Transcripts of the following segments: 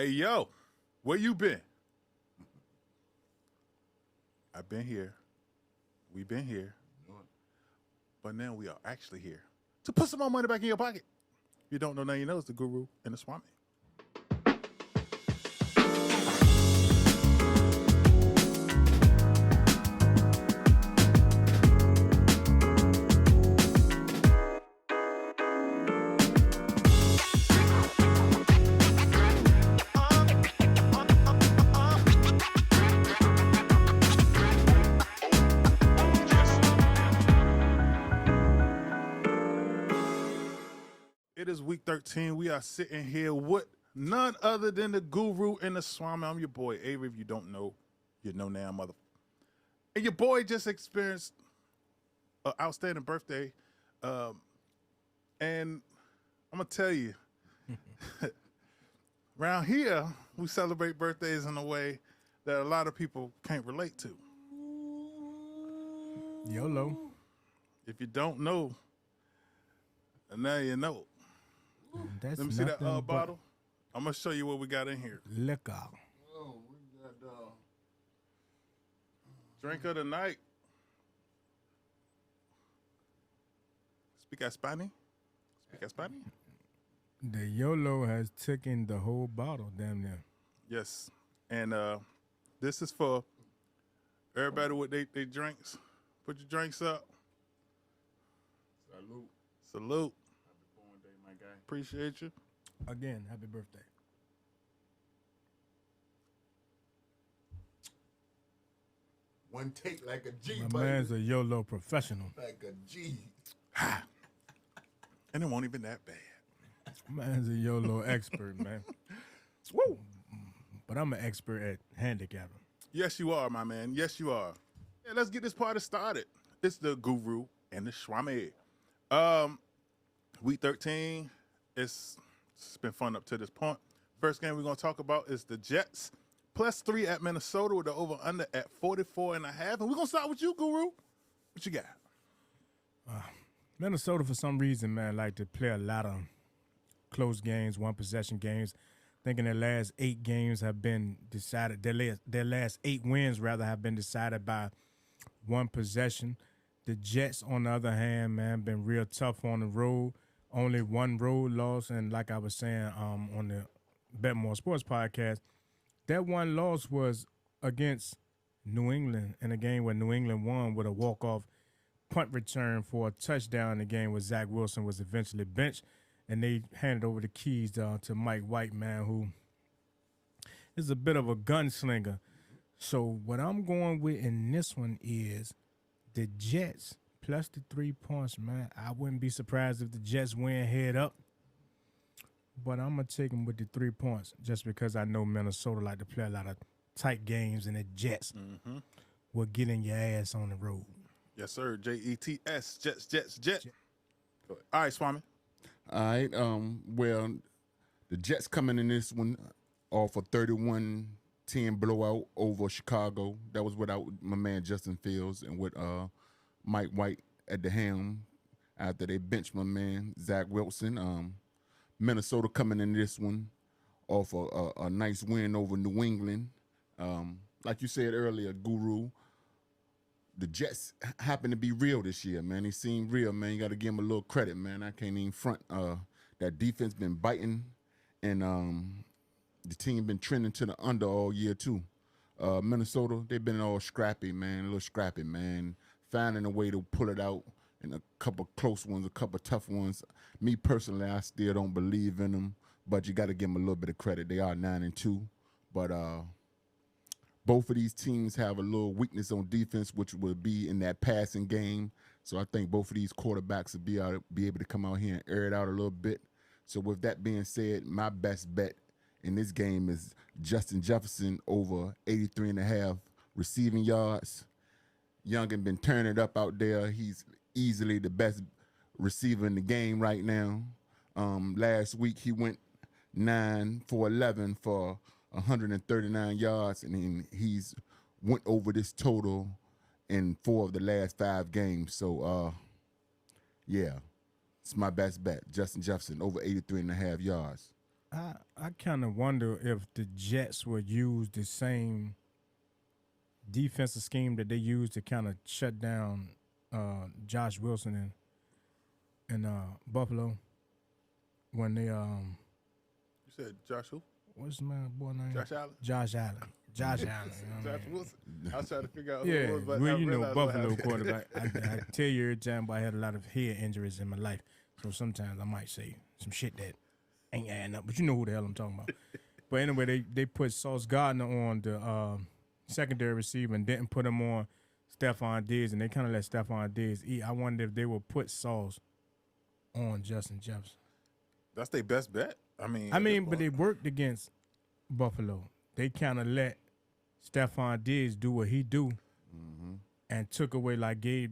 Hey, yo, where you been? I've been here. We've been here. But now we are actually here to put some more money back in your pocket. If you don't know, now you know it's the Guru and the Swami. It is week 13. We are sitting here with none other than the Guru and the Swami. I'm your boy, Avery. If you don't know, you know now, mother. And your boy just experienced an outstanding birthday. And I'm going to tell you, around here, we celebrate birthdays in a way that a lot of people can't relate to. YOLO. If you don't know, now you know. That's Let me see that nothing but bottle. I'm going to show you what we got in here. liquor. Oh, we got Drink of the night. Speak Spanish. Speak Spanish. The YOLO has taken the whole bottle, damn near. Yes. And this is for everybody with they drinks. Put your drinks up. salute. Salute. Happy born day, my guy. Appreciate you. Again, happy birthday. One take like a G, My buddy. man's a YOLO professional. Like a G. And it won't even that bad. Man's a YOLO expert, man. Woo. But I'm an expert at handicapping. Yes, you are, my man. Yes, you are. Yeah, let's get this party started. It's the Guru and the Swami. Week 13. It's been fun up to this point. First game we're going to talk about is the Jets. +3 at Minnesota with the over-under at 44.5. And we're going to start with you, Guru. What you got? Minnesota, for some reason, man, like to play a lot of close games, one-possession games. Thinking their last 8 games have been decided, their last 8 wins, rather, have been decided by one possession. The Jets, on the other hand, man, been real tough on the road. Only one road loss, and like I was saying on the BetMoorSports podcast, that one loss was against New England in a game where New England won with a walk-off punt return for a touchdown in the game where Zach Wilson was eventually benched, and they handed over the keys to Mike White, man, who is a bit of a gunslinger. So what I'm going with in this one is the Jets plus the 3 points, man. I wouldn't be surprised if the Jets win head up, but I'm going to take them with the 3 points just because I know Minnesota like to play a lot of tight games, and the Jets will get in your ass on the road. Yes, sir. Jets. Jets. Go ahead. All right, Swami. All right. Well, the Jets coming in this one off a 31-10 blowout over Chicago. That was without my man Justin Fields and with Mike White at the helm after they benched my man Zach Wilson. Minnesota coming in this one off a nice win over New England. Like you said earlier, Guru, the Jets happen to be real this year, man. They seem real, man. You got to give them a little credit, man. I can't even front. That defense been biting, and the team been trending to the under all year, too. Minnesota, they've been all scrappy, man, a little scrappy, man. Finding a way to pull it out in a couple close ones, a couple tough ones. Me, personally, I still don't believe in them, but you got to give them a little bit of credit. They are 9-2, but both of these teams have a little weakness on defense, which will be in that passing game. So I think both of these quarterbacks will be able to come out here and air it out a little bit. So with that being said, my best bet in this game is Justin Jefferson over 83.5 receiving yards. Youngin been turning it up out there. He's easily the best receiver in the game right now. Last week he went 9 for 11 for 139 yards, and then he's went over this total in 4 of the last 5 games. So, yeah, it's my best bet. Justin Jefferson over 83.5 yards. I kind of wonder if the Jets would use the same defensive scheme that they used to kind of shut down Josh Wilson in Buffalo when they You said Josh who? what's my boy name? Josh Allen? Josh Allen. Josh Allen. You know what I Josh mean? Wilson. I was trying to figure out who Yeah, it was, but well, I you know, realized what Buffalo happened. quarterback. I tell you every time, but I had a lot of head injuries in my life, so sometimes I might say some shit that ain't adding up. But you know who the hell I'm talking about. But anyway, they put Sauce Gardner on the secondary receiver and didn't put him on Stephon Diggs, and they kind of let Stephon Diggs eat. I wonder if they will put Sauce on Justin Jefferson. That's their best bet. I mean, But they worked against Buffalo. They kind of let Stephon Diggs do what he do, and took away like Gabe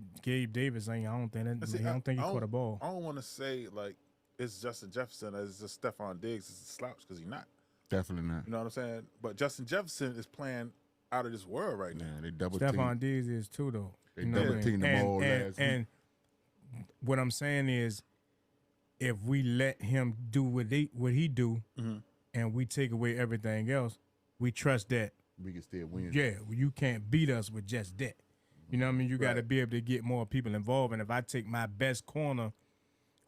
Davis. I don't think he caught a ball. I don't want to say like it's Justin Jefferson as just Stephon Diggs is a slouch because he's not. Definitely not. You know what I'm saying? But Justin Jefferson is playing out of this world right now. Yeah, they double Stephon team. Diggs is too though. They double teamed them all last week. And what I'm saying is, if we let him do what he do, and we take away everything else, we trust that. We can still win. Yeah, you can't beat us with just that. You know what I mean? You got to Right. be able to get more people involved. And if I take my best corner,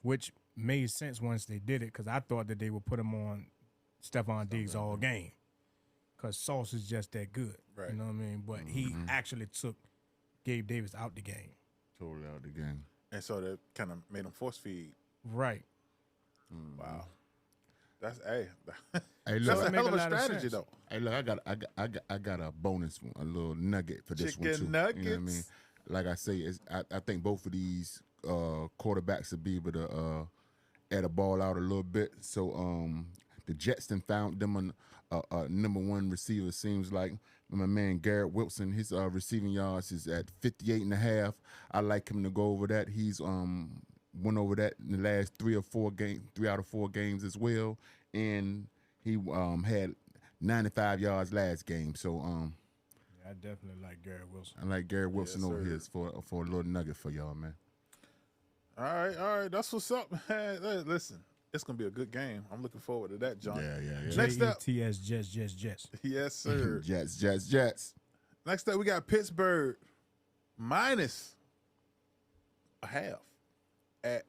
which made sense once they did it, because I thought that they would put him on Stephon Diggs all game, because Sauce is just that good. Right. You know what I mean? But he actually took Gabe Davis out the game. Totally out the game. And so that kind of made him force feed. Right. Wow. That's hey, Hey, that's look, a make hell a of a lot of strategy sense. though. Hey, look, I got a bonus, a little nugget for this one Chicken too. You know what I mean? nuggets. Like I say, I think both of these quarterbacks will be able to add a ball out a little bit. So the Jets then found them a number one receiver. Seems like my man Garrett Wilson, his receiving yards is at 58.5. I like him to go over that. He's went over that in the last 3 out of 4 games as well, and he had 95 yards last game. So I definitely like Garrett Wilson. I like Garrett Wilson Yes, over sir. here for a little nugget for y'all, man. All right. That's what's up, man. Hey, listen, it's gonna be a good game. I'm looking forward to that, John. Yeah. Next up- Jets, Jets. Yes, sir. Jets. Next up, we got Pittsburgh minus a half at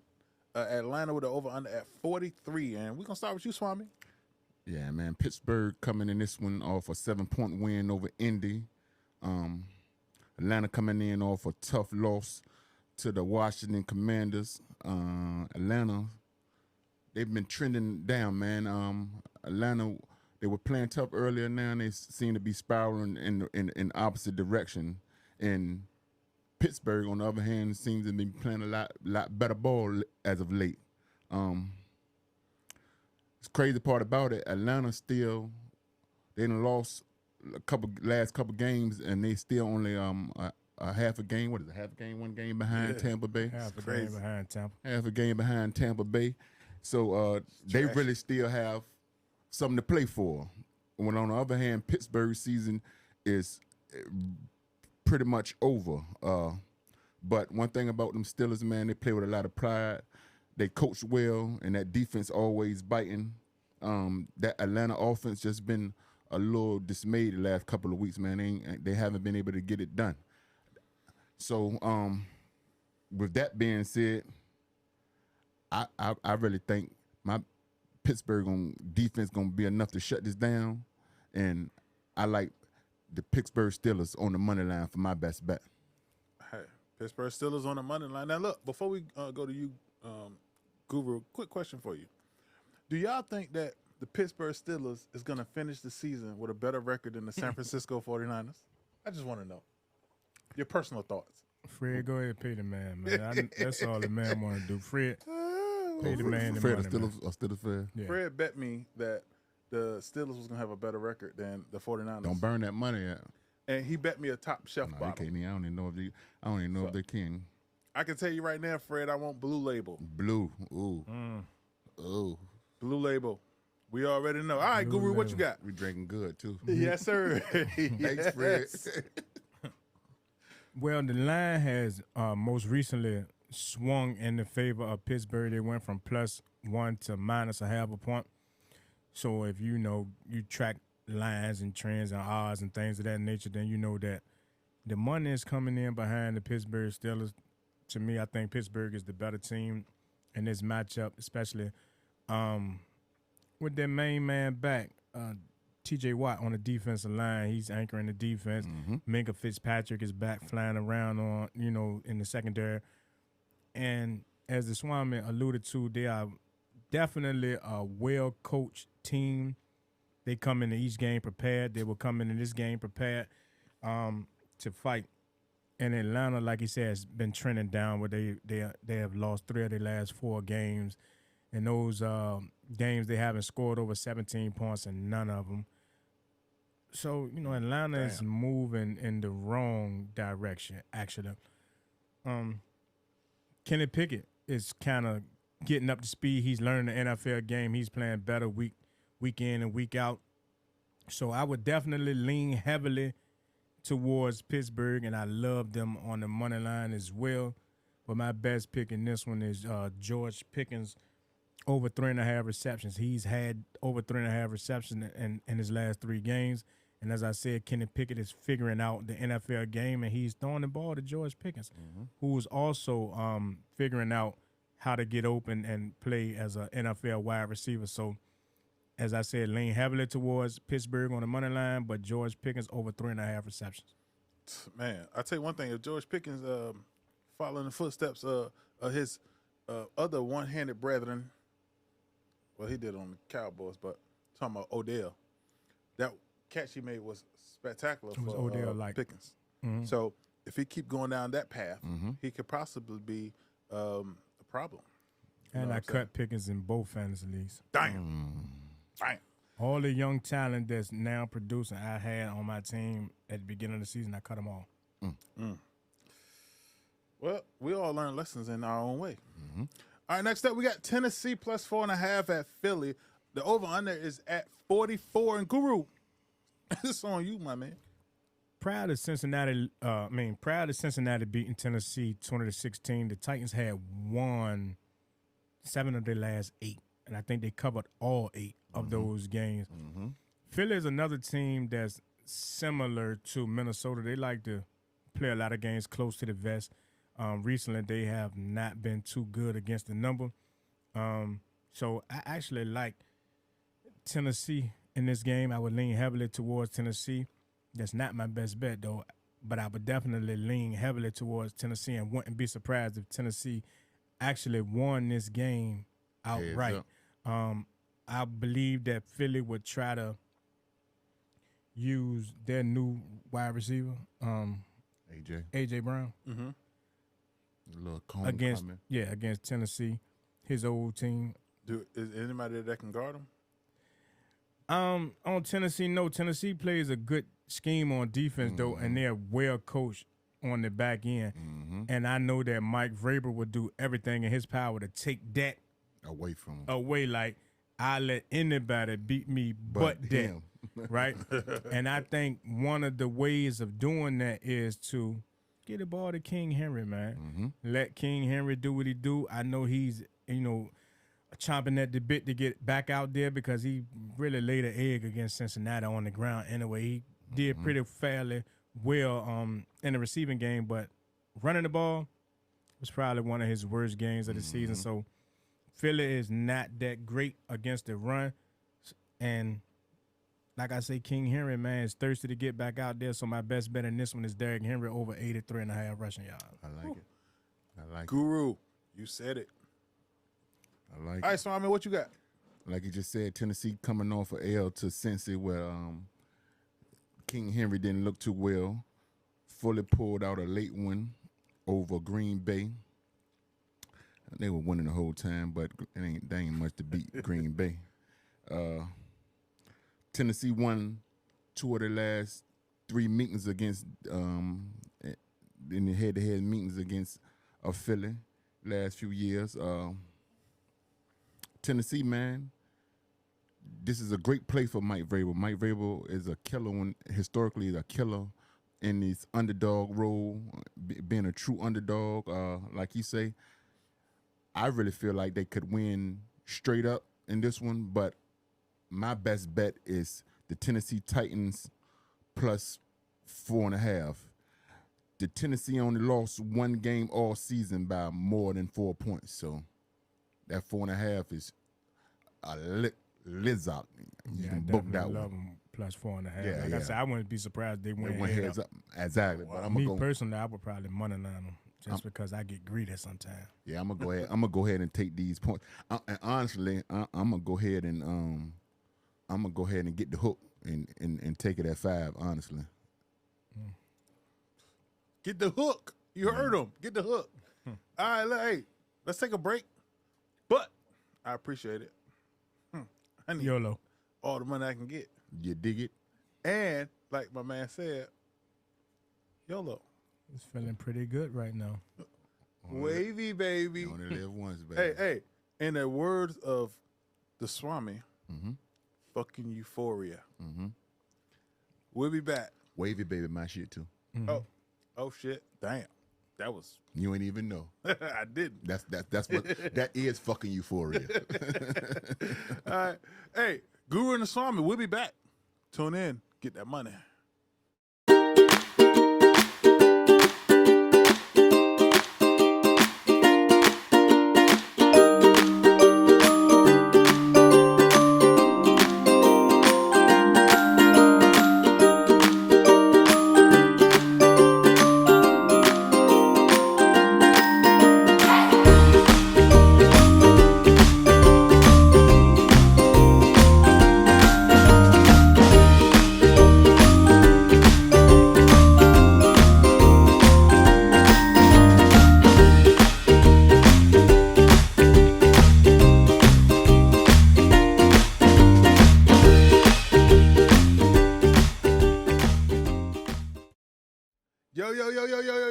Atlanta with the over under at 43. And we're gonna start with you, Swami. Yeah, man. Pittsburgh coming in this one off a 7-point win over Indy. Atlanta coming in off a tough loss to the Washington Commanders. Atlanta, they've been trending down, man. Atlanta, they were playing tough earlier. Now they seem to be spiraling in opposite direction. And Pittsburgh, on the other hand, seems to be playing a lot better ball as of late. It's crazy part about it. Atlanta still, they done lost last couple games, and they still only a half a game. What is it? Half a game, 1 game behind Tampa Bay. Half a crazy. game behind Tampa. Half a game behind Tampa Bay. So they trash. really still have something to play for. When on the other hand, Pittsburgh's season is pretty much over. But one thing about them Steelers, man, they play with a lot of pride. They coach well, and that defense always biting. That Atlanta offense just been a little dismayed the last couple of weeks, man. They haven't been able to get it done. So with that being said, I really think my Pittsburgh defense gonna be enough to shut this down, and I like the Pittsburgh Steelers on the money line for my best bet. Hey, Pittsburgh Steelers on the money line. Now, look, before we go to you, Guru, quick question for you. Do y'all think that the Pittsburgh Steelers is going to finish the season with a better record than the San Francisco 49ers? I just want to know your personal thoughts. Fred, go ahead and pay the man. That's all the man want to do. Fred, pay the man the Fred, money, man. a Steelers fan. Yeah. Fred bet me that the Steelers was going to have a better record than the 49ers. Don't burn that money out. And he bet me a top shelf No, bottle. they can't. I don't even know if they can. I can tell you right now, Fred, I want Blue Label. Blue. Ooh. Ooh. Blue Label. We already know. All right, Blue Guru, what you Label. got? We drinking good too. Yes, sir. Thanks, Fred. Yes. Well, the line has most recently swung in the favor of Pittsburgh. They went from +1 to -0.5 point. So if you track lines and trends and odds and things of that nature, then you know that the money is coming in behind the Pittsburgh Steelers. To me, I think Pittsburgh is the better team in this matchup, especially with their main man back, T.J. Watt on the defensive line. He's anchoring the defense. Minka Fitzpatrick is back flying around in the secondary. And as the Swami alluded to, they are definitely a well-coached team. They come into each game prepared. They will come into this game prepared to fight. And Atlanta, like he said, has been trending down where they have lost 3 of their last 4 games. In those games, they haven't scored over 17 points in none of them. So, Atlanta is moving in the wrong direction, actually. Kenny Pickett is kind of getting up to speed. He's learning the NFL game. He's playing better week in and week out. So I would definitely lean heavily towards Pittsburgh, and I love them on the money line as well. But my best pick in this one is George Pickens over 3.5 receptions. He's had over 3.5 receptions in his last 3 games. And as I said, Kenny Pickett is figuring out the NFL game, and he's throwing the ball to George Pickens, who is also figuring out how to get open and play as an NFL wide receiver. So, as I said, lean heavily towards Pittsburgh on the money line, but George Pickens over 3.5 receptions. Man, I tell you one thing: if George Pickens following the footsteps of his other one-handed brethren, well, he did on the Cowboys, but talking about Odell, that catch he made was spectacular for Odell-like. Pickens. So if he keep going down that path, he could possibly be a problem. And I cut Pickens in both fantasy leagues. Damn. All the young talent that's now producing, I had on my team at the beginning of the season. I cut them all. Well, we all learn lessons in our own way. All right, next up, we got Tennessee plus 4.5 at Philly. The over-under is at 44. And Guru, it's on you, my man. Prior to Cincinnati beating Tennessee 20-16, the Titans had won 7 of their last 8. And I think they covered all 8 of those games. Philly is another team that's similar to Minnesota. They like to play a lot of games close to the vest. Recently, they have not been too good against the number. So I actually like Tennessee in this game. I would lean heavily towards Tennessee. That's not my best bet, though. But I would definitely lean heavily towards Tennessee and wouldn't be surprised if Tennessee actually won this game outright. I believe that Philly would try to use their new wide receiver, AJ Brown, A little cone against coming. against Tennessee, his old team. Is anybody that can guard him? On Tennessee, no. Tennessee plays a good scheme on defense, though, and they're well coached on the back end. And I know that Mike Vrabel would do everything in his power to take that Away from him. away. Like, I let anybody beat me but them, right? And I think one of the ways of doing that is to get the ball to King Henry, man. Let King Henry do what he do. I know he's, chomping at the bit to get back out there because he really laid an egg against Cincinnati on the ground. Anyway, he did pretty fairly well in the receiving game, but running the ball was probably one of his worst games of the season. So Philly is not that great against the run. And like I say, King Henry, man, is thirsty to get back out there. So my best bet in this one is Derrick Henry over 83.5 rushing yards. I like it. I like it. Guru, you said it. I like All right, it. Swami, what you got? Like you just said, Tennessee coming off a L to Cincy where King Henry didn't look too well. Fully pulled out a late one over Green Bay. They were winning the whole time, but they ain't much to beat Green Bay. Tennessee won 2 of their last 3 meetings against in the head-to-head meetings against Philly last few years. Tennessee, man, this is a great place for Mike Vrabel. Mike Vrabel is a killer historically is a killer in this underdog role, being a true underdog. Like you say, I really feel like they could win straight up in this one, but my best bet is the Tennessee Titans plus 4.5. The Tennessee only lost one game all season by more than 4 points, so that 4.5 is a lizard. You can book that love one. them plus 4.5. Yeah, like I said, I wouldn't be surprised they went heads up. Exactly. But I'm Me gonna go. personally, I would probably money line them just because I get greedy sometimes. Yeah, I'm gonna go ahead. I'm gonna go ahead and take these points. And honestly, I'm gonna go ahead and get the hook and take it at 5. Honestly. Get the hook. You heard him. Get the hook. All right, hey, let's take a break. But I appreciate it. I need YOLO. all the money I can get. You dig it? And like my man said, YOLO. It's feeling pretty good right now. Wavy, baby. You only live once, baby. Hey, in the words of the Swami, fucking euphoria. We'll be back. Wavy, baby, my shit too. Oh shit. Damn. That was You ain't even know. I didn't. That's what that is fucking euphoria. All right. Hey, Guru and the Swami, we'll be back. Tune in. Get that money.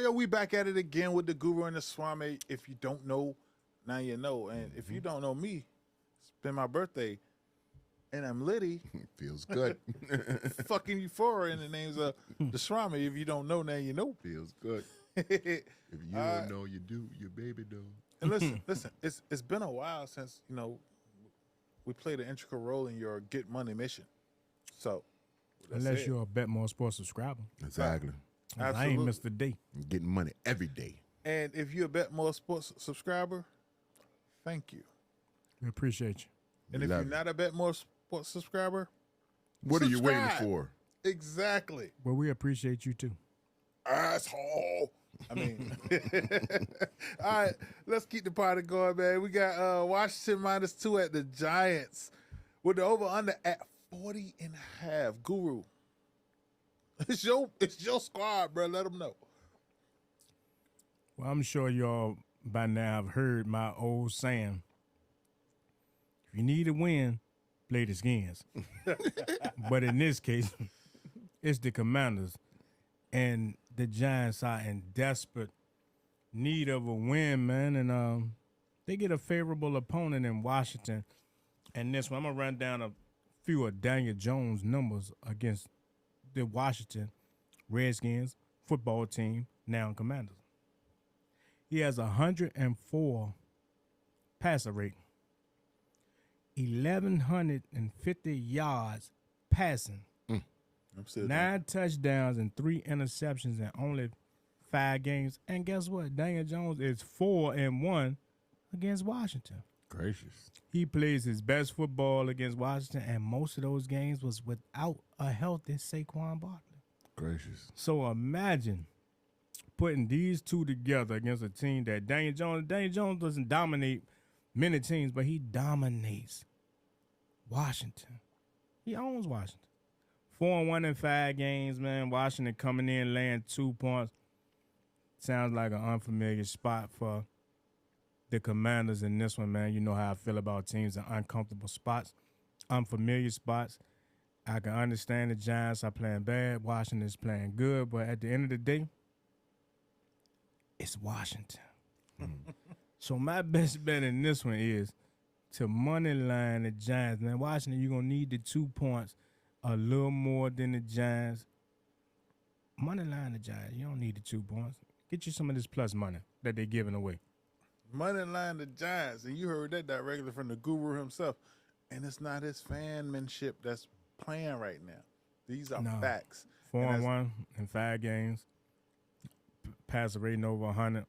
Yo, we back at it again with the Guru and the Swami. If you don't know, now you know. And if you don't know me, it's been my birthday. And I'm Liddy. Feels good. Fucking euphoria in the names of the Swami. If you don't know, now you know. Feels good. If you don't know, you do. Your baby do. And listen, it's been a while since, we played an integral role in your get money mission. So, Unless you're a BetMoorSports subscriber. Exactly. I ain't missed a day. I'm getting money every day. And if you're a BetMoorSports subscriber, thank you. We appreciate you. And if you're not a BetMoorSports subscriber, what are you waiting subscribe. for? Exactly. Well, we appreciate you too. Asshole. I mean, all right, let's keep the party going, man. We got Washington -2 at the Giants with the over-under at 40.5. Guru, it's your squad, bro. Let them know. Well, I'm sure y'all by now have heard my old saying. If you need a win, play the Skins. But in this case, it's the Commanders. And the Giants are in desperate need of a win, man. And they get a favorable opponent in Washington. And this one, I'm going to run down a few of Daniel Jones' numbers against the Washington Redskins football team, now Commanders. He has 104 passer rate, 1,150 yards passing, 9 touchdowns and 3 interceptions in only 5 games. And guess what? Daniel Jones is 4-1 against Washington. Gracious. He plays his best football against Washington, and most of those games was without a healthy Saquon Barkley. Gracious. So imagine putting these two together against a team that Daniel Jones doesn't dominate many teams, but he dominates Washington. He owns Washington. 4-1 in 5 games, man. Washington coming in, laying 2 points. Sounds like an unfamiliar spot for the Commanders in this one, man. You know how I feel about teams in uncomfortable spots, unfamiliar spots. I can understand the Giants are playing bad. Washington is playing good. But at the end of the day, it's Washington. So my best bet in this one is to money line the Giants. Man, Washington, you're going to need the 2 points a little more than the Giants. Money line the Giants. You don't need the 2 points. Get you some of this plus money that they're giving away. Money line the Giants, and you heard that directly from the Guru himself. and it's not his fanmanship that's playing right now. These are No. facts. 4-1 in 5 games. Passer rating over 100.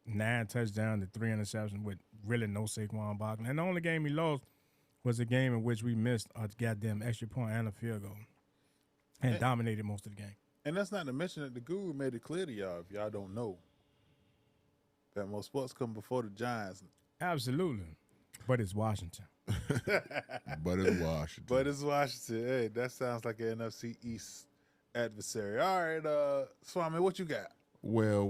9 touchdowns to 3 interceptions with really no Saquon Barkley. And the only game he lost was a game in which we missed a goddamn extra point and a field goal. And dominated most of the game. And that's not to mention that the Guru made it clear to y'all, if y'all don't know, BetMoorSports come before the Giants. Absolutely. But it's Washington. But it's Washington. But it's Washington. Hey, that sounds like an NFC East adversary. All right, Swami, what you got? Well.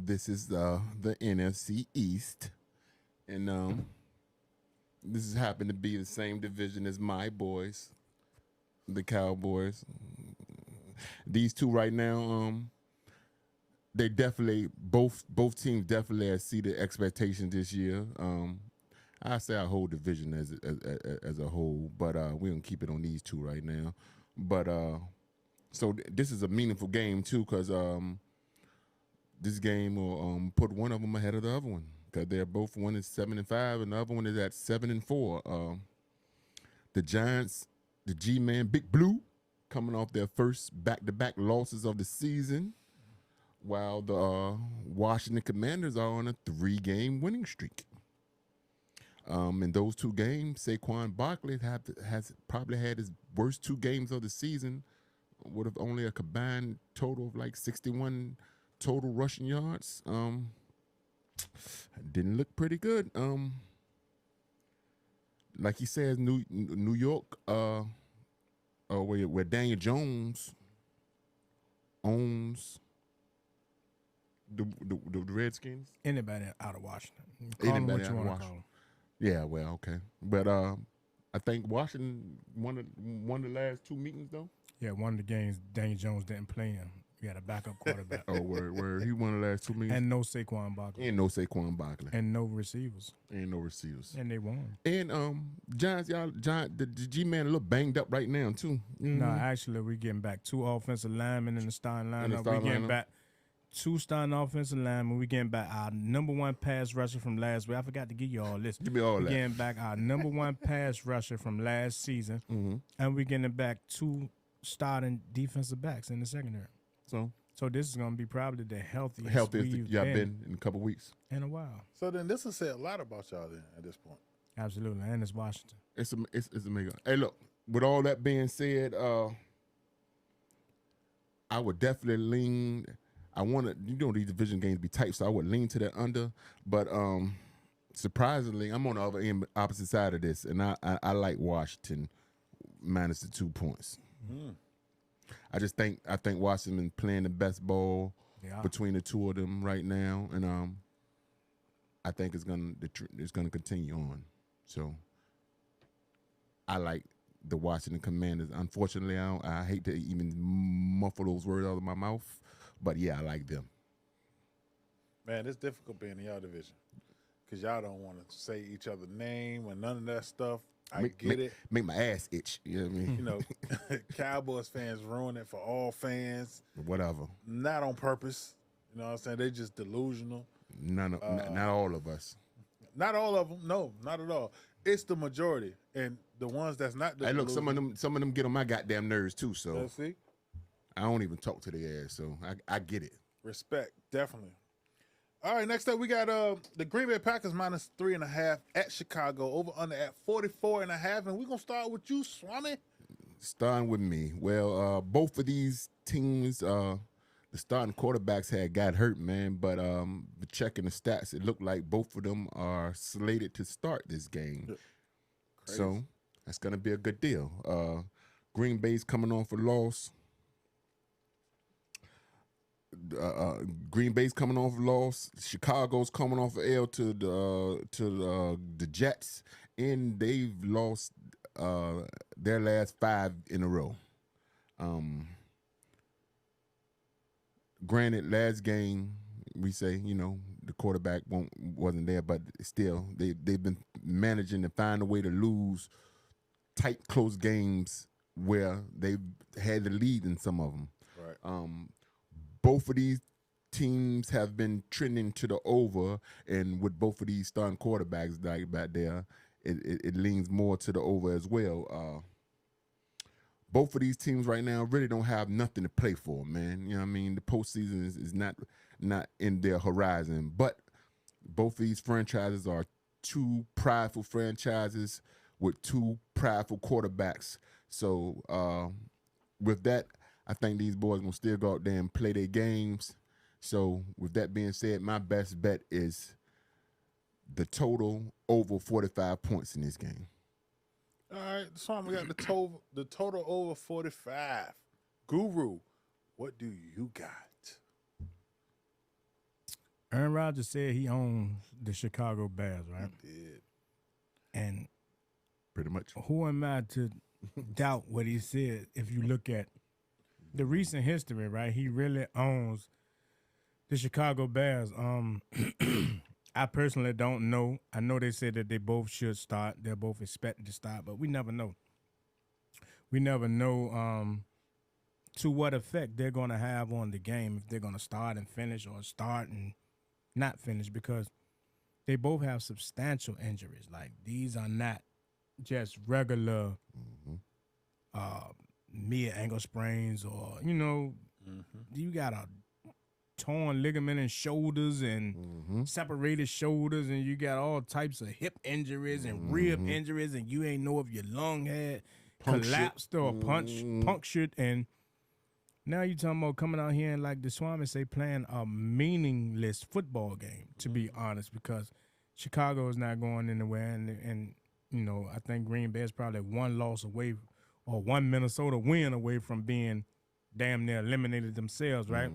This is the NFC East, and this has happened to be the same division as my boys, the Cowboys. These two right now, they definitely both teams definitely exceeded expectations this year. I say our whole division as a whole, but we're gonna keep it on these two right now. But so this is a meaningful game too, because this game will put one of them ahead of the other one, because they're both, one is 7-5 and the other one is at 7-4. The Giants, the G-Man, Big Blue, coming off their first back-to-back losses of the season, while the Washington Commanders are on a 3-game winning streak. In those 2 games, Saquon Barkley has probably had his worst 2 games of the season, with only a combined total of like 61 total rushing yards. Didn't look pretty good. Like he says, New York, where Daniel Jones owns the Redskins. Anybody out of Washington. Call them what you want to call them. Yeah, well, okay. But I think Washington won the last 2 meetings, though. Yeah, one of the games Daniel Jones didn't play in. We had a backup quarterback. Oh, where he won the last 2 meetings. And no Saquon Barkley. And no Saquon Barkley. And no receivers. And no receivers. And they won. And Giants, the G-Man a little banged up right now, too. No, actually, we're getting back 2 offensive linemen in the starting lineup. We're getting back 2 starting offensive linemen. We're getting back our number 1 pass rusher from last week. I forgot to give you all this. Give me all that. We're getting back our number 1 pass rusher from last season. Mm-hmm. And we're getting back 2 starting defensive backs in the secondary. So this is going to be probably the healthiest we've been in a couple weeks. In a while. So then this will say a lot about y'all then at this point. Absolutely, and it's Washington. It's amazing. Hey, look, with all that being said, I would definitely lean. I want to, these division games be tight, so I would lean to that under. But surprisingly, I'm on the opposite side of this, and I like Washington minus the 2 points. Mm. I think Washington playing the best ball between the two of them right now, and I think it's gonna continue on. So I like the Washington Commanders. Unfortunately, I hate to even muffle those words out of my mouth, but yeah, I like them. Man, it's difficult being in y'all division because y'all don't want to say each other's name or none of that stuff. I get it. Make my ass itch. You know what I mean? You know, Cowboys fans ruin it for all fans. Whatever. Not on purpose. You know what I'm saying? They're just delusional. Not all of us. Not all of them. No, not at all. It's the majority, and the ones that's not. Hey, look, some of them get on my goddamn nerves too. So see, I don't even talk to their ass. So I get it. Respect, definitely. All right, next up we got the Green Bay Packers minus 3.5 at Chicago, over under at 44.5, and we're gonna start with you, Swami. Starting with me. Well, both of these teams, the starting quarterbacks had got hurt, man. But checking the stats, it looked like both of them are slated to start this game. Crazy. So that's gonna be a good deal. Green Bay's coming off a loss. Green Bay's coming off a loss. Chicago's coming off an L to the Jets, and they've lost their last 5 in a row. Granted, last game we say the quarterback wasn't there, but still they've been managing to find a way to lose tight, close games where they've had the lead in some of them. Right. Both of these teams have been trending to the over, and with both of these starting quarterbacks like back there, it leans more to the over as well. Both of these teams right now really don't have nothing to play for, man. You know what I mean? The postseason is not in their horizon. But both of these franchises are two prideful franchises with two prideful quarterbacks. So with that, I think these boys gonna still go out there and play their games. So with that being said, my best bet is the total over 45 points in this game. All right, so we got the total over 45. Guru, what do you got? Aaron Rodgers said he owns the Chicago Bears, right? He did. And Pretty much. who am I to doubt what he said if you look at the recent history, right? He really owns the Chicago Bears. I personally don't know. I know they said that they both should start. They're both expected to start, but we never know. We never know to what effect they're going to have on the game, if they're going to start and finish or start and not finish, because they both have substantial injuries. Like, these are not just regular mid-ankle sprains or, you got a torn ligament in shoulders and separated shoulders, and you got all types of hip injuries and rib injuries, and you ain't know if your lung had collapsed or punctured. And now you talking about coming out here and, like the Swami say, playing a meaningless football game, to be honest, because Chicago is not going anywhere. And I think Green Bay is probably one loss away or one Minnesota win away from being damn near eliminated themselves, right?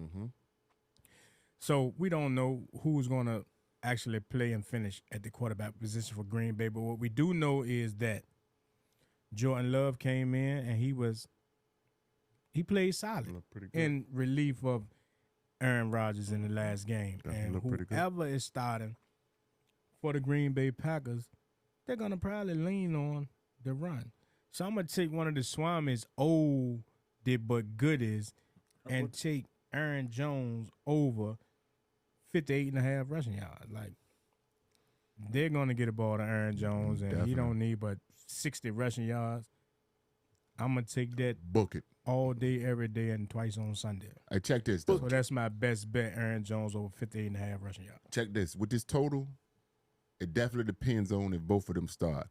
So we don't know who's going to actually play and finish at the quarterback position for Green Bay. But what we do know is that Jordan Love came in and he played solid in relief of Aaron Rodgers in the last game. And whoever is starting for the Green Bay Packers, they're going to probably lean on the run. So I'm going to take one of the Swami's old but goodies and take Aaron Jones over 58.5 rushing yards. Like, they're going to get a ball to Aaron Jones, and he don't need but 60 rushing yards. I'm going to take that. Book it. All day, every day, and twice on Sunday. Hey, check this, though. So that's my best bet, Aaron Jones over 58.5 rushing yards. Check this. With this total, it definitely depends on if both of them start.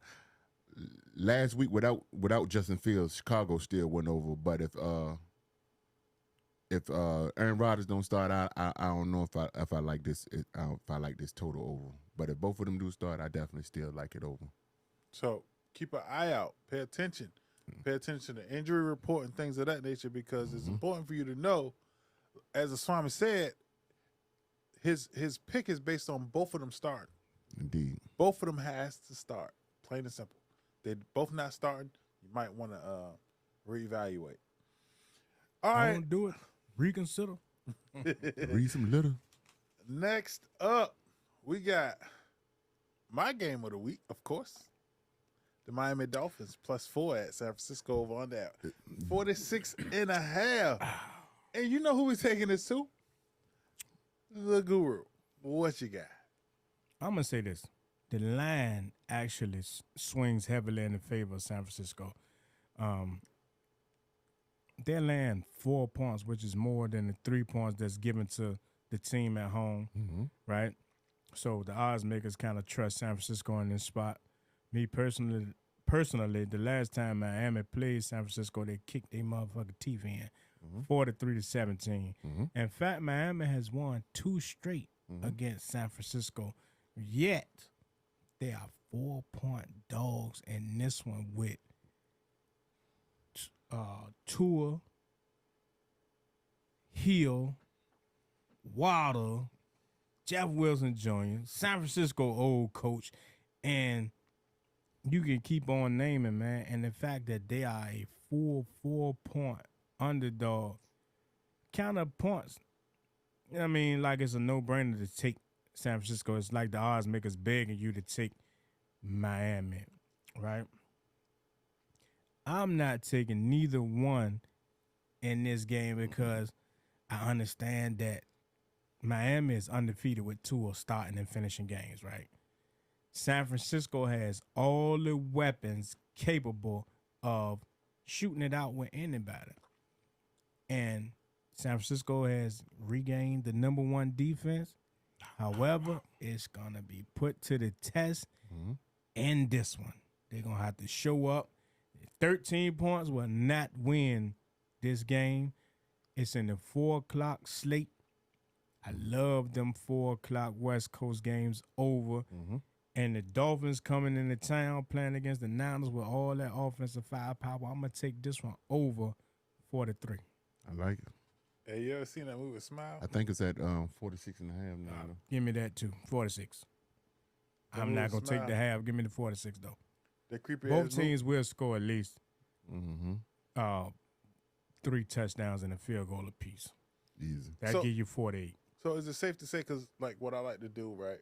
Last week, without Justin Fields, Chicago still went over. But if Aaron Rodgers don't start, I don't know if I like this total over. But if both of them do start, I definitely still like it over. So keep an eye out. Pay attention. Pay attention to injury report and things of that nature, because it's important for you to know, as the Swami said, his pick is based on both of them starting. Indeed. Both of them has to start, plain and simple. They're both not starting. You might want to reevaluate. All right. Don't do it. Reconsider. Read some litter. Next up, we got my game of the week, of course. The Miami Dolphins +4 at San Francisco over on that 46.5. And you know who we're taking this to? The Guru. What you got? I'm going to say this. The line actually swings heavily in the favor of San Francisco. They're laying 4 points, which is more than the 3 points that's given to the team at home, right? So the odds makers kind of trust San Francisco in this spot. Me personally, the last time Miami played San Francisco, they kicked their motherfucking teeth in, 43-17. In fact, Miami has won 2 straight against San Francisco. Yet they are 4-point dogs in this one with Tua, Hill, Waddle, Jeff Wilson Jr., San Francisco old coach, and you can keep on naming, man. And the fact that they are a full 4-point underdog, counter points, I mean, like, it's a no-brainer to take San Francisco. It's like the odds makers begging you to take Miami, right? I'm not taking neither one in this game because I understand that Miami is undefeated with Tua starting and finishing games, right? San Francisco has all the weapons capable of shooting it out with anybody. And San Francisco has regained the number one defense. However, it's going to be put to the test in this one. They're going to have to show up. 13 points will not win this game. It's in the 4 o'clock slate. I love them 4 o'clock West Coast games over. And the Dolphins coming into town playing against the Niners with all that offensive firepower. I'm going to take this one over 43. I like it. Hey, you ever seen that movie Smile? I think it's at 46 and a half now. Give me that too, 46. I'm not going to take the half. Give me the 46, though. That creepy Both teams will score at least 3 touchdowns and a field goal apiece. Easy. That'll give you 48. So is it safe to say, because like what I like to do, right,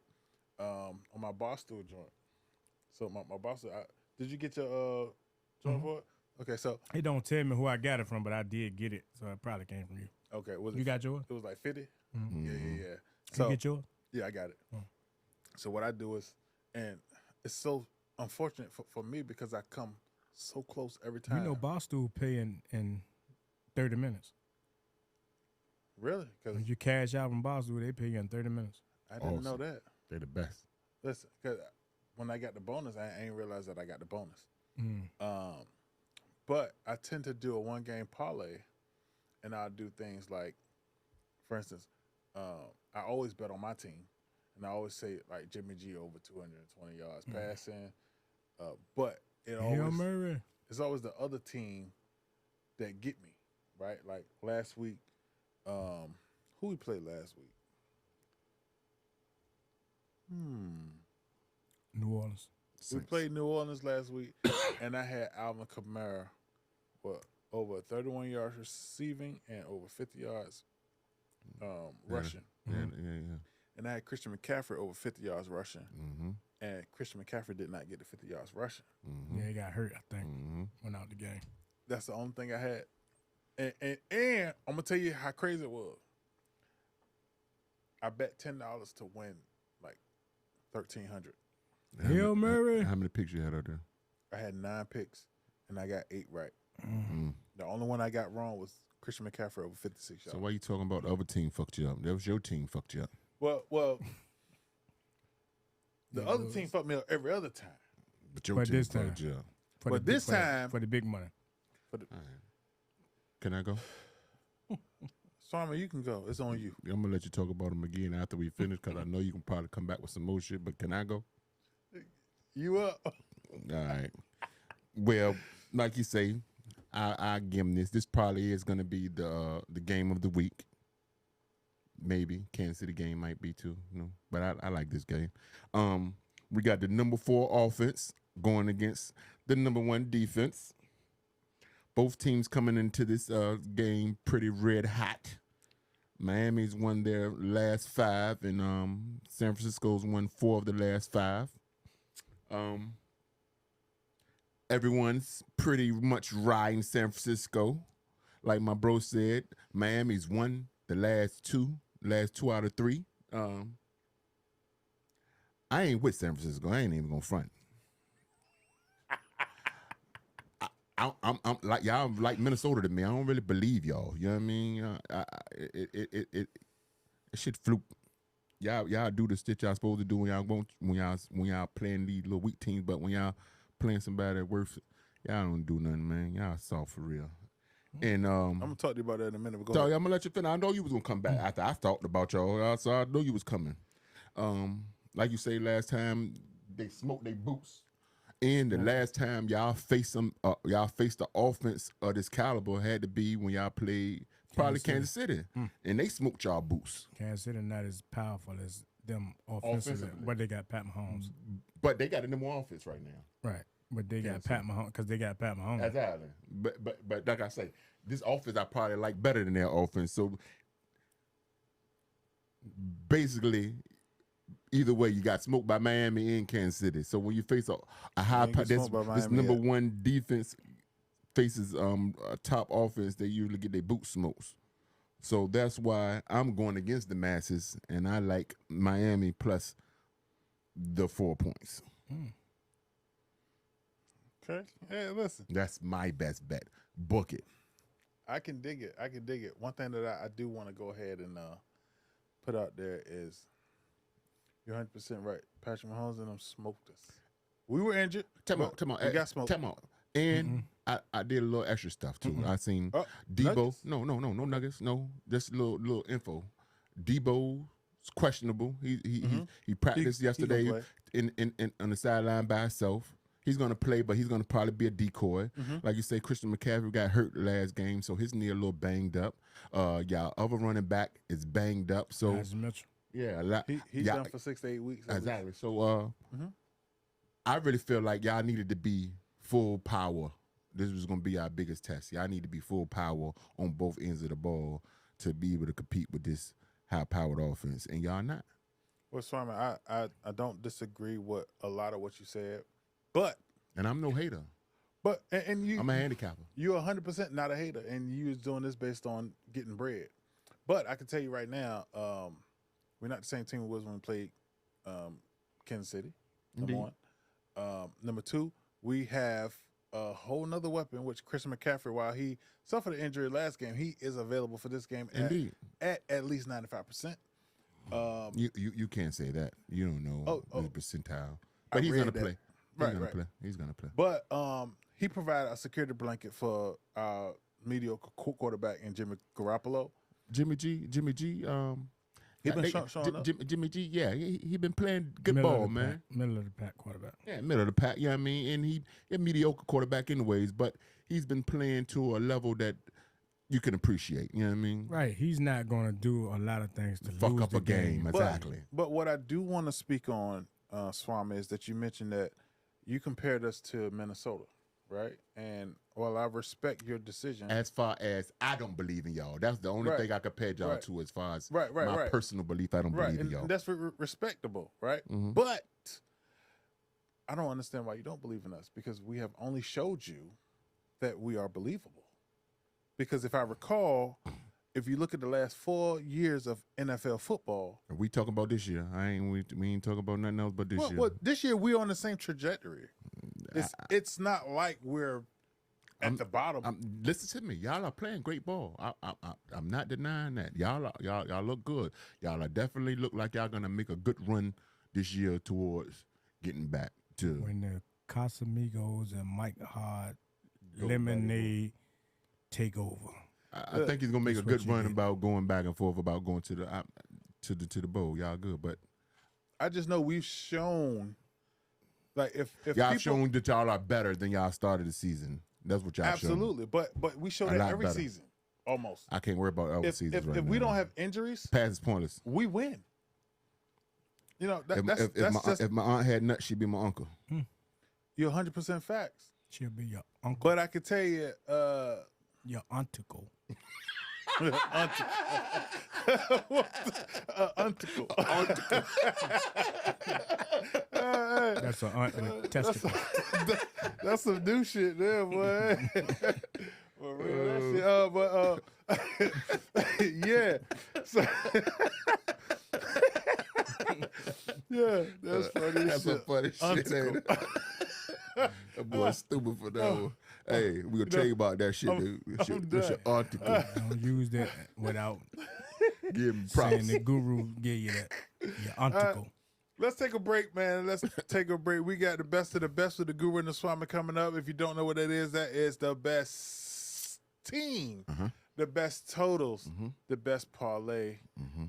on my Barstool joint. So my Barstool, did you get your joint for it? Okay, so. It don't tell me who I got it from, but I did get it, so it probably came from you. Okay. You got yours? It was like 50? Yeah. So, you get yours? Yeah, I got it. So what I do is, and it's so unfortunate for me because I come so close every time. You know Barstool pay in 30 minutes. Really? Because when you cash out from Barstool, they pay you in 30 minutes. I didn't know that. They're the best. Listen, because when I got the bonus, I ain't realized that I got the bonus. But I tend to do a 1-game parlay, and I'll do things like, for instance, I always bet on my team, and I always say like Jimmy G over 220 yards passing. But it's always the other team that get me, right? Like last week, who we played last week? New Orleans. We played New Orleans last week, and I had Alvin Kamara, over 31 yards receiving and over 50 yards rushing. Yeah. And I had Christian McCaffrey over 50 yards rushing, and Christian McCaffrey did not get the 50 yards rushing. Yeah, he got hurt, I think. Went out the game. That's the only thing I had. And I'm gonna tell you how crazy it was. I bet $10 to win like $1,300. Hail Mary. How many picks you had out there? I had 9 picks, and I got 8 right. The only one I got wrong was Christian McCaffrey over 56 yards. So why you talking about the other team fucked you up? That was your team fucked you up. Well, the other team fucked me up every other time. But your team fucked you up. But this time, for the big money. All right. Can I go? Swami, you can go. It's on you. I'm going to let you talk about them again after we finish because I know you can probably come back with some more shit, but can I go? You up? All right. Well, like you say, I give them this. This probably is going to be the game of the week. Maybe Kansas City game might be too, but I like this game. We got the number 4 offense going against the number 1 defense. Both teams coming into this game pretty red hot. Miami's won their last 5, and San Francisco's won 4 of the last 5. Everyone's pretty much riding San Francisco. Like my bro said, Miami's won the last 2 out of 3. I ain't with San Francisco. I ain't even gonna front. I'm like y'all like Minnesota to me. I don't really believe y'all. You know what I mean? It shit fluke. Y'all do the shit y'all supposed to do when y'all playing these little weak teams, but when y'all playing somebody that worth it, y'all don't do nothing, man. Y'all soft for real. And I'm gonna talk to you about that in a minute. I'm gonna let you finish. I know you was gonna come back after I talked about y'all, so I know you was coming. Like you say last time, they smoked their boots. And the last time y'all faced the offense of this caliber had to be when y'all played probably Kansas City. And they smoked y'all boots. Kansas City not as powerful as them offensively, but they got Pat Mahomes. But they got a number 1 offense right now. Right. But they got Pat Mahomes because they got Pat Mahomes. Exactly. But like I say, this offense I probably like better than their offense. So basically, either way, you got smoked by Miami and Kansas City. So when you face a high, this number 1 defense faces a top offense, they usually get their boot smokes. So that's why I'm going against the masses, and I like Miami plus the 4 points. Okay. Hey, listen. That's my best bet. Book it. I can dig it. One thing that I do want to go ahead and put out there is you're 100% right. Patrick Mahomes and them smoked us. We were injured. Come on. We got smoked. Come on. And I did a little extra stuff too. I seen Debo. Nuggets? No nuggets. No, just a little info. Debo's questionable. He practiced yesterday in on the sideline by himself. He's gonna play, but he's gonna probably be a decoy. Like you say, Christian McCaffrey got hurt the last game, so his knee a little banged up. Y'all other running back is banged up. So yeah, he's done for 6 to 8 weeks. Exactly. So I really feel like y'all needed to be full power. This was gonna be our biggest test. Y'all need to be full power on both ends of the ball to be able to compete with this high-powered offense, and y'all not. Well, Swami, I don't disagree with a lot of what you said. But I'm no hater. But and you, I'm a handicapper. You're 100% not a hater, and you was doing this based on getting bread. But I can tell you right now, we're not the same team we was when we played Kansas City. Number one. Number two, we have a whole nother weapon, which Christian McCaffrey, while he suffered an injury last game, he is available for this game at least 95%. You can't say that. You don't know the percentile. But he's gonna play. He's gonna play. But he provided a security blanket for our mediocre quarterback in Jimmy Garoppolo. Jimmy G. He been showing up. Jimmy G. Yeah, he been playing good ball, man. Middle of the pack quarterback. Yeah, middle of the pack. Yeah, I mean, and he a mediocre quarterback anyways, but he's been playing to a level that you can appreciate. You know what I mean? Right. He's not going to do a lot of things to fuck lose up the a game. Exactly. But what I do want to speak on, Swami, is that you mentioned that you compared us to Minnesota, right? And while I respect your decision, as far as I don't believe in y'all, that's the only thing I compared y'all to. As far as my personal belief, I don't believe in y'all. And that's respectable, right? But I don't understand why you don't believe in us, because we have only showed you that we are believable. Because if I recall, if you look at the last 4 years of NFL football, we talking about this year. We ain't talking about nothing else but this year. Well, this year we're on the same trajectory. It's not like we're at the bottom. Listen to me, y'all are playing great ball. I'm not denying that. Y'all look good. Y'all are definitely look like y'all gonna make a good run this year towards getting back to when the Casamigos and Mike Hard lemonade take over. I think he's gonna make a good run about going back and forth about going to the bowl. Y'all good, but I just know we've shown, like if y'all shown that y'all are better than y'all started the season. That's what y'all absolutely. Shown. But we show that every season almost. I can't worry about other seasons. If we don't have injuries, pass is pointless. We win. You know if my aunt had nuts, she'd be my uncle. You're 100% facts. She'll be your uncle. But I could tell you, your unticle. Unticle. That's an aunt with testicles. That's some new shit there, boy. For real, that shit. Yeah. So, yeah, that's funny. That's some funny shit. Ain't it? That boy's stupid for that one. Hey, we'll tell you about that shit, dude. That's your article. Don't use that without give him props. saying the guru give you that. Your article. Let's take a break, man. Let's take a break. We got the best of with the Guru and the Swami coming up. If you don't know what that is the best team, the best totals, the best parlay,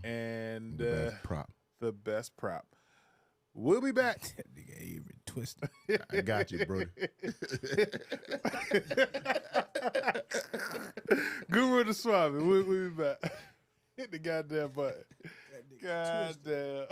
and the best prop. The best prop. We'll be back. That nigga Avery twisted. I got you, bro. Guru and the Swami. We'll be back. Hit the goddamn button. Goddamn.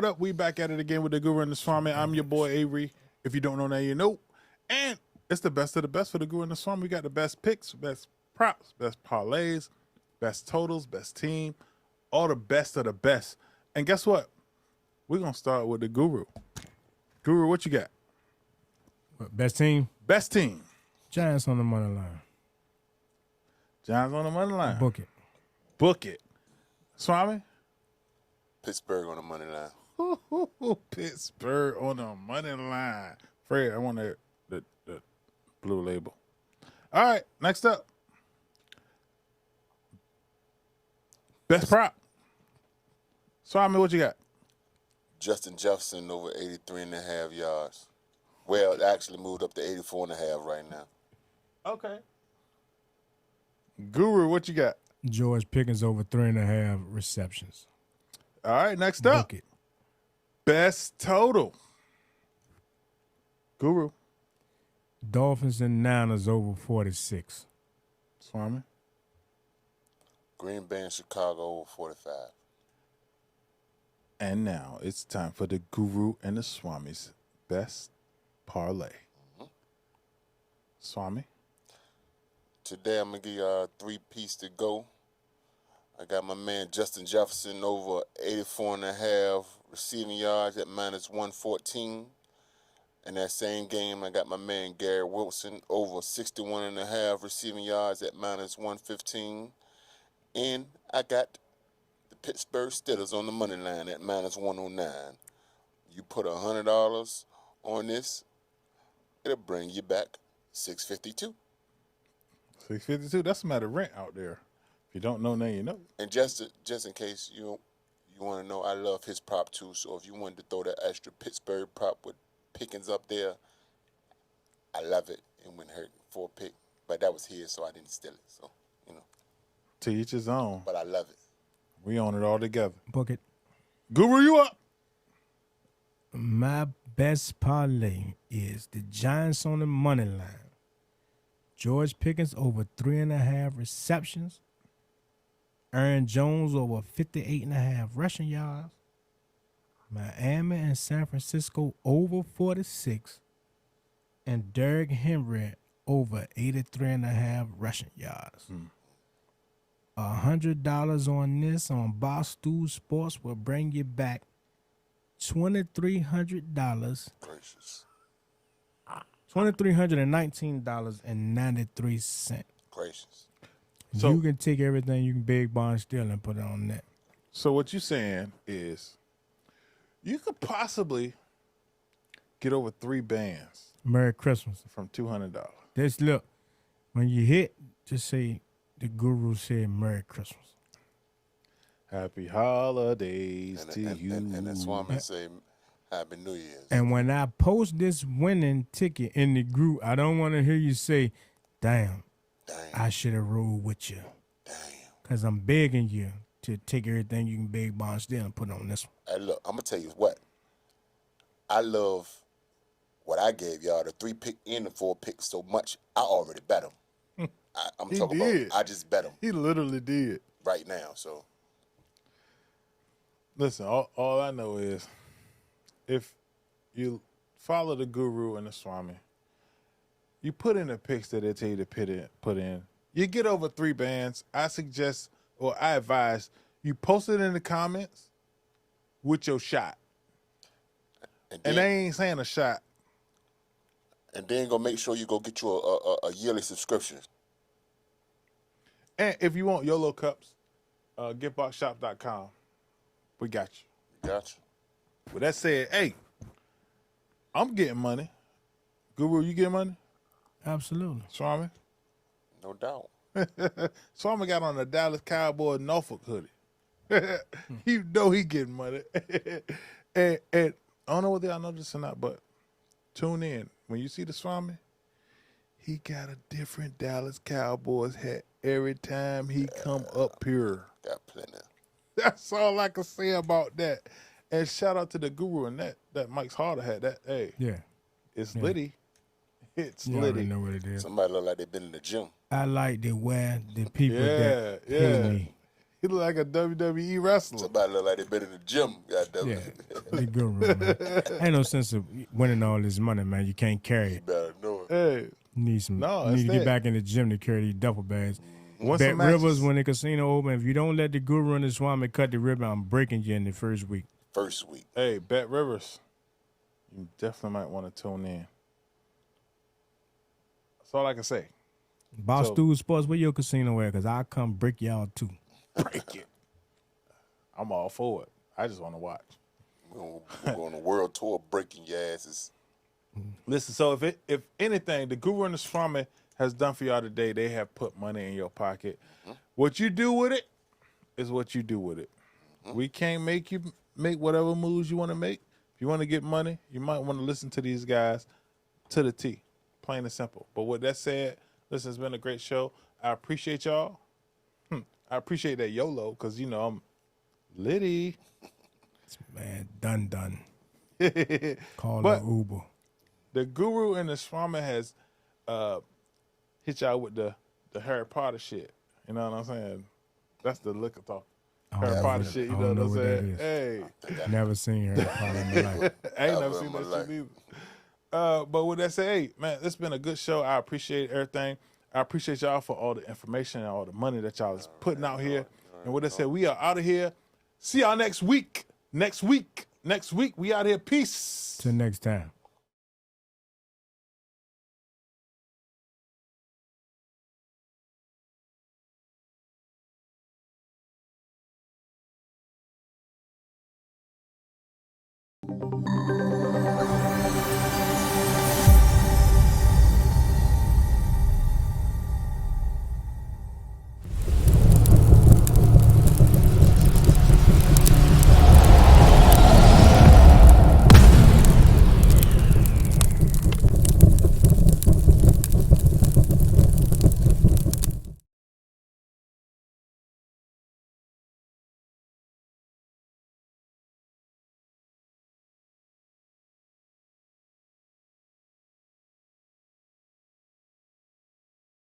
what up? We back at it again with the Guru and the Swami. I'm your boy Avery. If you don't know now, you know. And it's the best of the best for the Guru and the Swami. We got the best picks, best props, best parlays, best totals, best team, all the best of the best. And guess what? We're going to start with the Guru. Guru, what you got? Best team? Best team. Giants on the money line. Giants on the money line. Book it. Book it. Swami? Pittsburgh on the money line. Pittsburgh on the money line. Fred, I want the blue label. All right, next up. Best prop. Swami, what you got? Justin Jefferson over 83.5 yards. Well, it actually moved up to 84.5 right now. Okay. Guru, what you got? George Pickens over 3.5 receptions. All right, next up. Book it. Best total. Guru. Dolphins and Niners over 46. Swami. Green Bay and Chicago over 45. And now it's time for the Guru and the Swami's best parlay. Swami. Today I'm going to give y'all a 3-piece to go. I got my man Justin Jefferson over 84.5 receiving yards at -114. In that same game, I got my man Gary Wilson over 61.5 receiving yards at -115. And I got the Pittsburgh Steelers on the money line at -109. You put $100 on this, it'll bring you back $652. 652. That's a matter of rent out there. If you don't know, now you know. And just in case you want to know, I love his prop too. So if you wanted to throw that extra Pittsburgh prop with Pickens up there, I love it. It wouldn't hurt for a pick, but that was his, so I didn't steal it. So To each his own. but I love it. We own it all together. Book it. Guru, you up? My best parlay is the Giants on the money line. George Pickens over 3.5 receptions. Aaron Jones over 58.5 rushing yards. Miami and San Francisco over 46. And Derrick Henry over 83.5 rushing yards. $100 on this on Barstool Sports will bring you back $2,300. Gracious. $2,319.93. Gracious. So- You can take everything you can big bond steal and put it on that. So what you're saying is you could possibly get over 3 bands Merry Christmas. from $200. Just look, when you hit, just say the Guru said Merry Christmas. Happy holidays to you. And the Swami say Happy New Year's. And when I post this winning ticket in the group, I don't want to hear you say, damn, I should have rolled with you. Damn. Because I'm begging you to take everything you can big bond steal and put it on this one. Hey, look, I'm going to tell you what. I love what I gave y'all, the 3-pick and the 4-pick so much, I already bet them. I'm He talking did. about, I just bet them He literally did. right now. So, Listen, all I know is if you follow the Guru and the Swami, you put in the picks that they tell you to put in. You get over 3 bands. I suggest, or I advise, you post it in the comments with your shot. and And then, they ain't saying a shot. go make sure you go get you a yearly subscription. And if you want YOLO cups, giftboxshop.com. We got you. Gotcha. With that said, hey, I'm getting money. Guru, you get money? Absolutely. Swami? No doubt. Swami got on a Dallas Cowboy Norfolk hoodie. You know he getting money. and I don't know whether y'all know this or not, but tune in. When you see the Swami, he got a different Dallas Cowboys hat every time he come up here. Got plenty. That's all I can say about that. And shout out to the Guru and that Mike's Harder hat. That hey, Yeah. it's litty. It's You already litty. know what it is. Somebody look like they been in the gym. I like to wear the people Yeah, that yeah. pay me. He look like a WWE wrestler. Somebody look like they been in the gym. Goddamn. Yeah, the guru, man. Ain't no sense of winning all this money, man. You can't carry You it. better know it. Hey, You need some. No, you need it's to get that. back in the gym to carry these duffel bags. Once Bet the matches- Rivers, when the casino open, if you don't let the guru and the Swami cut the ribbon, I'm breaking you in the first week. First week. Hey, Bet Rivers, you definitely might want to tune in. That's all I can say. Boss So- Dude Sports, where your casino at? Because I'll come break y'all too. Break it. I'm all for it. I just want to watch. We're going on a world tour breaking your asses. Listen, so if anything, the Guru and the Swami has done for y'all today, they have put money in your pocket. What you do with it is what you do with it. We can't make you make whatever moves you want to make. If you want to get money, you might want to listen to these guys to the T, plain and simple. But with that said, listen, it's been a great show. I appreciate y'all. I appreciate that YOLO because, you know, I'm litty. Man, done. Call But- an Uber. The Guru and the Swami has hit y'all with the Harry Potter shit. You know what I'm saying? That's the liquor talk. Harry Potter shit, you know what I'm saying? Hey, Never seen Harry Potter in my life. I ain't never Never seen in my that life. shit either. But with that said, hey, man, it's been a good show. I appreciate everything. I appreciate y'all for all the information and all the money that y'all is putting out here. And with that said, we are out of here. See y'all next week. Next week, we out here. Peace. Till next time.